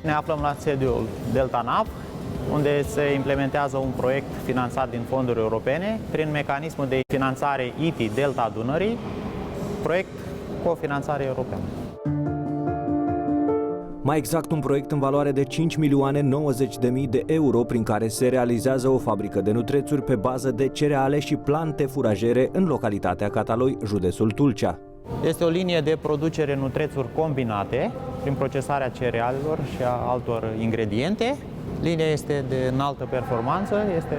Ne aflăm la sediul DeltaNav, unde se implementează un proiect finanțat din fonduri europene prin mecanismul de finanțare ITI Delta Dunării, proiect cofinanțare europeană. Mai exact, un proiect în valoare de 5.090.000 de euro prin care se realizează o fabrică de nutrețuri pe bază de cereale și plante furajere în localitatea Cataloi, județul Tulcea. Este o linie de producere nutrețuri combinate prin procesarea cerealelor și a altor ingrediente. Linia este de înaltă performanță, este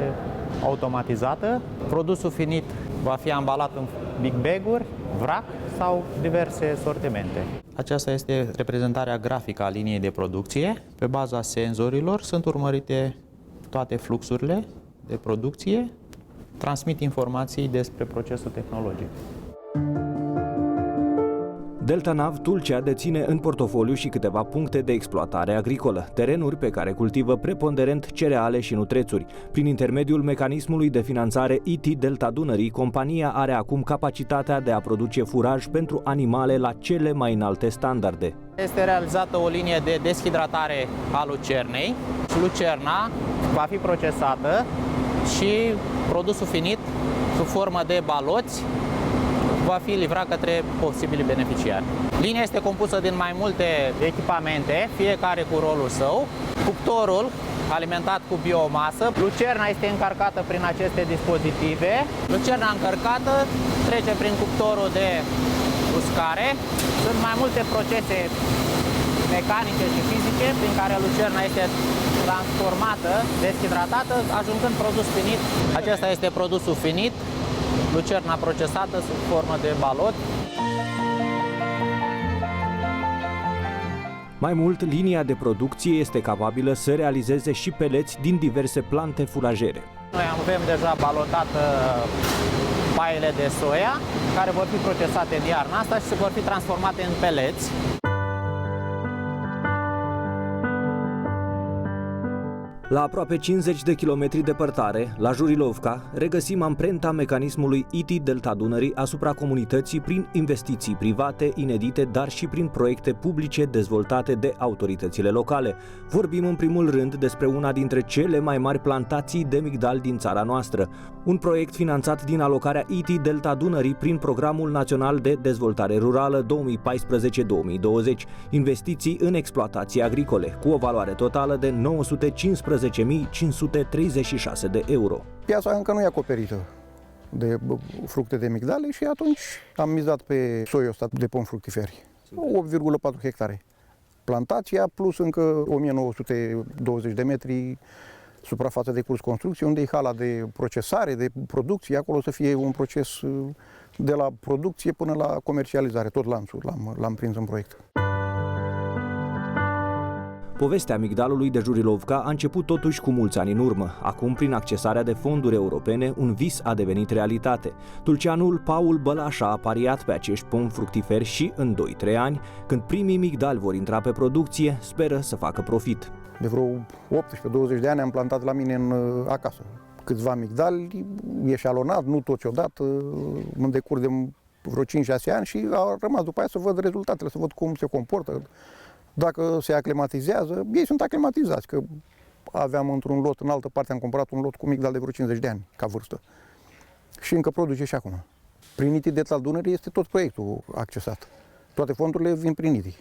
automatizată. Produsul finit va fi ambalat în big bag-uri, vrac sau diverse sortimente. Aceasta este reprezentarea grafică a liniei de producție. Pe baza senzorilor sunt urmărite toate fluxurile de producție, transmit informații despre procesul tehnologic. DeltaNav Tulcea deține în portofoliu și câteva puncte de exploatare agricolă, terenuri pe care cultivă preponderent cereale și nutrețuri. Prin intermediul mecanismului de finanțare ITI Delta Dunării, compania are acum capacitatea de a produce furaj pentru animale la cele mai înalte standarde. Este realizată o linie de deshidratare a lucernei. Lucerna va fi procesată și produsul finit, sub formă de baloți, va fi livrat către posibili beneficiari. Linia este compusă din mai multe echipamente, fiecare cu rolul său. Cuptorul, alimentat cu biomasă. Lucerna este încărcată prin aceste dispozitive. Lucerna încărcată trece prin cuptorul de uscare. Sunt mai multe procese mecanice și fizice prin care lucerna este transformată, deshidratată, ajungând produs finit. Acesta este produsul finit. Lucerna procesată sub formă de balot. Mai mult, linia de producție este capabilă să realizeze și peleți din diverse plante furajere. Noi avem deja balotat paiele de soia, care vor fi procesate în iarna asta și vor fi transformate în peleți. La aproape 50 de kilometri departare, la Jurilovca, regăsim amprenta mecanismului ITI Delta Dunării asupra comunității prin investiții private inedite, dar și prin proiecte publice dezvoltate de autoritățile locale. Vorbim în primul rând despre una dintre cele mai mari plantații de migdal din țara noastră. Un proiect finanțat din alocarea ITI Delta Dunării prin Programul Național de Dezvoltare Rurală 2014-2020, investiții în exploatații agricole, cu o valoare totală de 915.536 de euro. Piața încă nu e acoperită de fructe de migdale și atunci am mizat pe soiul ăsta de pom fructiferi. 8,4 hectare. Plantația plus încă 1920 de metri suprafață de curs construcție, unde e hala de procesare, de producție. Acolo să fie un proces de la producție până la comercializare. Tot lanțul l-am prins în proiect. Povestea migdalului de Jurilovca a început totuși cu mulți ani în urmă. Acum, prin accesarea de fonduri europene, un vis a devenit realitate. Tulceanul Paul Bălașa a pariat pe acești pomi fructiferi și, în 2-3 ani, când primii migdali vor intra pe producție, speră să facă profit. De vreo 18-20 de ani am plantat la mine acasă câțiva migdali, eșalonat, nu toți odată, în decurs de vreo 5-6 ani și a rămas după aia să văd rezultatele, să văd cum se comportă. Dacă se aclimatizează, ei sunt aclimatizați, că aveam într-un lot, în altă parte am cumpărat un lot cu migdal de vreo 50 de ani ca vârstă. Și încă produce și acum. Prin ITI Delta Dunării este tot proiectul accesat. Toate fondurile vin prin ITI.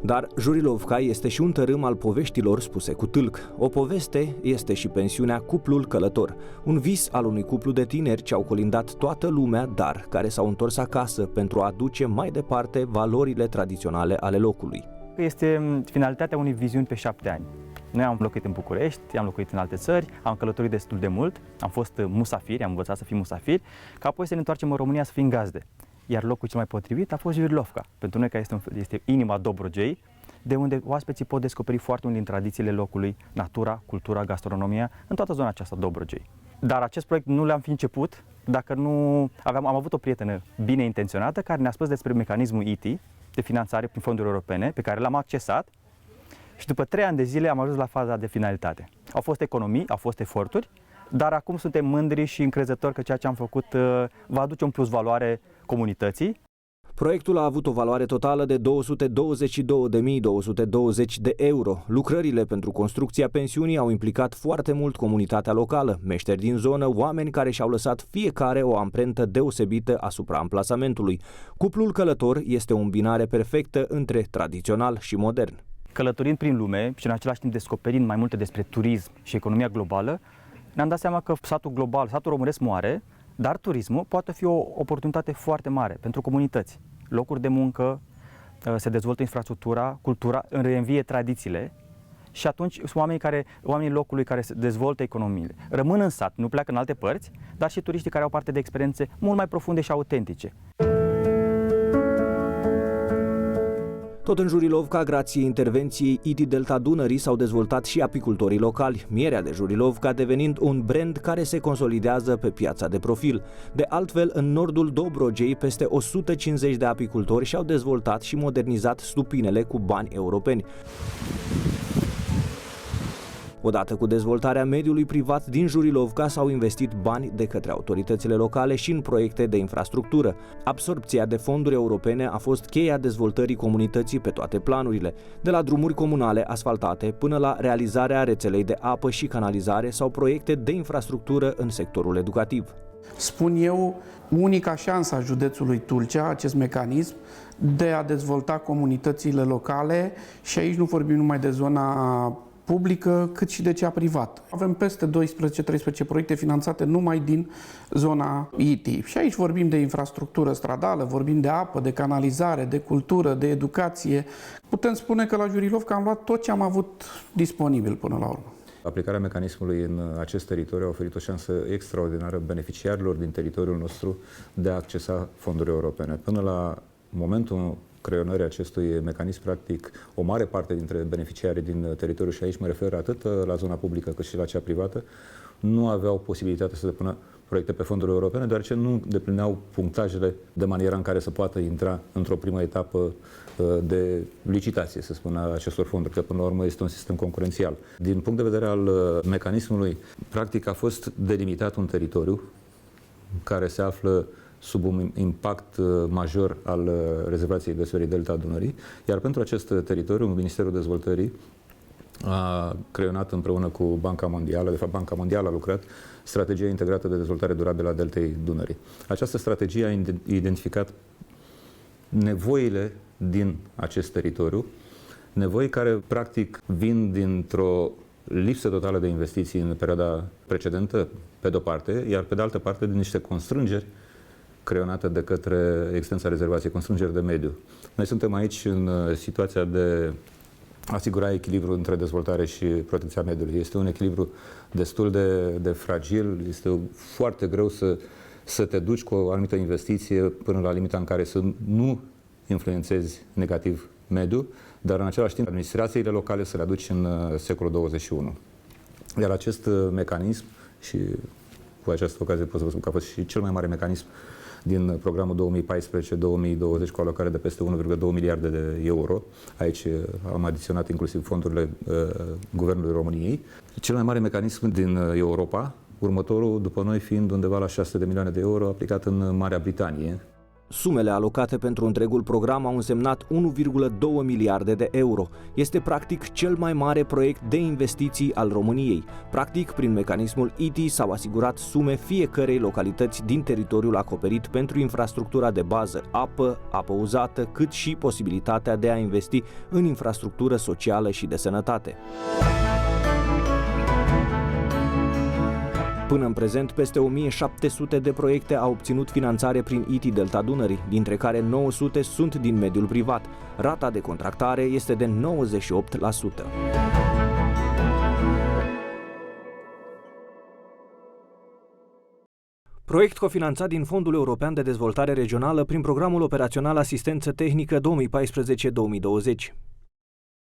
Dar Jurilovca este și un tărâm al poveștilor spuse cu tâlc. O poveste este și pensiunea Cuplul Călător, un vis al unui cuplu de tineri ce au colindat toată lumea, dar care s-au întors acasă pentru a aduce mai departe valorile tradiționale ale locului. Este finalitatea unei viziuni pe 7 ani. Noi am locuit în București, am locuit în alte țări, am călătorit destul de mult, am fost musafiri, am învățat să fim musafiri, ca apoi să ne întoarcem în România să fim gazde. Iar locul cel mai potrivit a fost Jurilovca, pentru noi care este inima Dobrogei, de unde oaspeții pot descoperi foarte mult din tradițiile locului, natura, cultura, gastronomia, în toată zona aceasta Dobrogei. Dar acest proiect nu l-am fi început dacă nu am avut o prietenă bine intenționată care ne-a spus despre mecanismul ITI de finanțare prin fonduri europene, pe care l-am accesat și după 3 ani de zile am ajuns la faza de finalitate. Au fost economii, au fost eforturi, dar acum suntem mândri și încrezători că ceea ce am făcut va aduce un plus valoare comunității. Proiectul a avut o valoare totală de 222.220 de euro. Lucrările pentru construcția pensiunii au implicat foarte mult comunitatea locală, meșteri din zonă, oameni care și-au lăsat fiecare o amprentă deosebită asupra amplasamentului. Cuplul călător este o îmbinare perfectă între tradițional și modern. Călătorind prin lume și în același timp descoperind mai multe despre turism și economia globală, ne-am dat seama că satul global, satul românesc moare, dar turismul poate fi o oportunitate foarte mare pentru comunități. Locuri de muncă, se dezvoltă infrastructura, cultura, reînvie tradițiile și atunci sunt oamenii locului care se dezvoltă economiile. Rămân în sat, nu pleacă în alte părți, dar și turiștii care au parte de experiențe mult mai profunde și autentice. Tot în Jurilovca, grație intervenției ITI Delta Dunării, s-au dezvoltat și apicultorii locali, mierea de Jurilovca devenind un brand care se consolidează pe piața de profil. De altfel, în nordul Dobrogei, peste 150 de apicultori și-au dezvoltat și modernizat stupinele cu bani europeni. Odată cu dezvoltarea mediului privat din Jurilovca s-au investit bani de către autoritățile locale și în proiecte de infrastructură. Absorbția de fonduri europene a fost cheia dezvoltării comunității pe toate planurile, de la drumuri comunale asfaltate până la realizarea rețelei de apă și canalizare sau proiecte de infrastructură în sectorul educativ. Spun eu, unica șansă a județului Tulcea, acest mecanism de a dezvolta comunitățile locale, și aici nu vorbim numai de zona publică, cât și de cea privată. Avem peste 12-13 proiecte finanțate numai din zona ITI. Și aici vorbim de infrastructură stradală, vorbim de apă, de canalizare, de cultură, de educație. Putem spune că la Jurilovca am luat tot ce am avut disponibil până la urmă. Aplicarea mecanismului în acest teritoriu a oferit o șansă extraordinară beneficiarilor din teritoriul nostru de a accesa fonduri europene. Până la momentul creionării acestui mecanism, practic, o mare parte dintre beneficiarii din teritoriu, și aici mă refer atât la zona publică cât și la cea privată, nu aveau posibilitatea să depună proiecte pe fonduri europene, deoarece nu deplineau punctajele de manieră în care să poată intra într-o primă etapă de licitație, să spun, a acestor fonduri, că până la urmă este un sistem concurențial. Din punct de vedere al mecanismului, practic a fost delimitat un teritoriu care se află sub un impact major al rezervației biosferei Delta Dunării, iar pentru acest teritoriu, Ministerul Dezvoltării a creionat împreună cu Banca Mondială, de fapt Banca Mondială a lucrat, strategia integrată de dezvoltare durabilă a Deltei Dunării. Această strategie a identificat nevoile din acest teritoriu, nevoi care practic vin dintr-o lipsă totală de investiții în perioada precedentă, pe de-o parte, iar pe de altă parte din niște constrângeri creionată de către extensa rezervației, constrângeri de mediu. Noi suntem aici în situația de a asigura echilibru între dezvoltare și protecția mediului. Este un echilibru destul de fragil, este foarte greu să te duci cu o anumită investiție până la limita în care să nu influențezi negativ mediul, dar în același timp administrațiile locale să le aduci în secolul 21. Iar acest mecanism, și cu această ocazie pot să vă spun că a fost și cel mai mare mecanism din programul 2014-2020 cu alocare de peste 1,2 miliarde de euro. Aici am adiționat inclusiv fondurile Guvernului României. Cel mai mare mecanism din Europa, următorul după noi fiind undeva la 600 de milioane de euro aplicat în Marea Britanie. Sumele alocate pentru întregul program au însemnat 1,2 miliarde de euro. Este practic cel mai mare proiect de investiții al României. Practic, prin mecanismul ITI s-au asigurat sume fiecărei localități din teritoriul acoperit pentru infrastructura de bază, apă uzată, cât și posibilitatea de a investi în infrastructură socială și de sănătate. Până în prezent, peste 1700 de proiecte au obținut finanțare prin ITI Delta Dunării, dintre care 900 sunt din mediul privat. Rata de contractare este de 98%. Proiect cofinanțat din Fondul European de Dezvoltare Regională prin Programul Operațional Asistență Tehnică 2014-2020.